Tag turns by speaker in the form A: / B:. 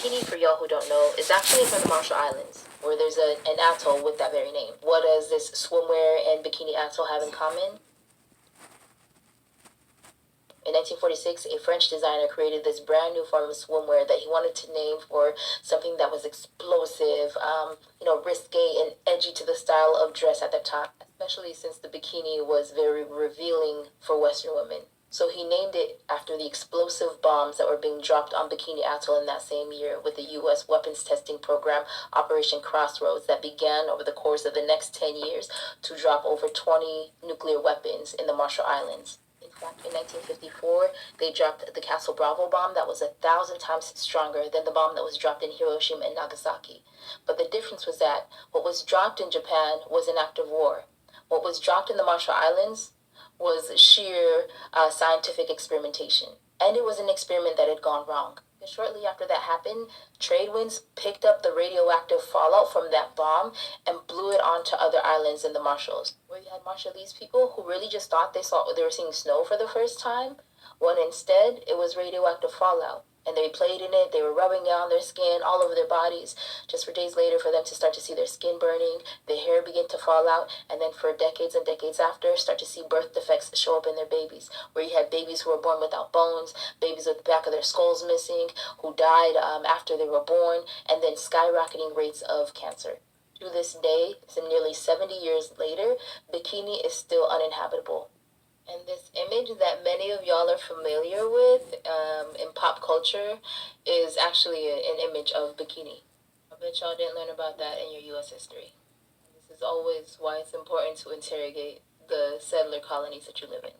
A: Bikini, for y'all who don't know, is actually from the Marshall Islands, where there's an atoll with that very name. What does this swimwear and Bikini atoll have in common? In 1946, a French designer created this brand new form of swimwear that he wanted to name for something that was explosive, risque and edgy to the style of dress at the time, especially since the bikini was very revealing for Western women. So he named it after the explosive bombs that were being dropped on Bikini Atoll in that same year with the U.S. weapons testing program Operation Crossroads that began over the course of the next 10 years to drop over 20 nuclear weapons in the Marshall Islands. In fact, in 1954, they dropped the Castle Bravo bomb that was 1,000 times stronger than the bomb that was dropped in Hiroshima and Nagasaki. But the difference was that what was dropped in Japan was an act of war. What was dropped in the Marshall Islands was sheer scientific experimentation. And it was an experiment that had gone wrong. And shortly after that happened, trade winds picked up the radioactive fallout from that bomb and blew it onto other islands in the Marshalls, where you had Marshallese people who really just thought they were seeing snow for the first time, when instead it was radioactive fallout. And they played in it, they were rubbing it on their skin, all over their bodies, just for days later for them to start to see their skin burning, their hair begin to fall out, and then for decades and decades after, start to see birth defects show up in their babies, where you had babies who were born without bones, babies with the back of their skulls missing, who died after they were born, and then skyrocketing rates of cancer. To this day, some nearly 70 years later, Bikini is still uninhabitable. And this image that many of y'all are familiar with in pop culture is actually an image of Bikini. I bet y'all didn't learn about that in your U.S. history. This is always why it's important to interrogate the settler colonies that you live in.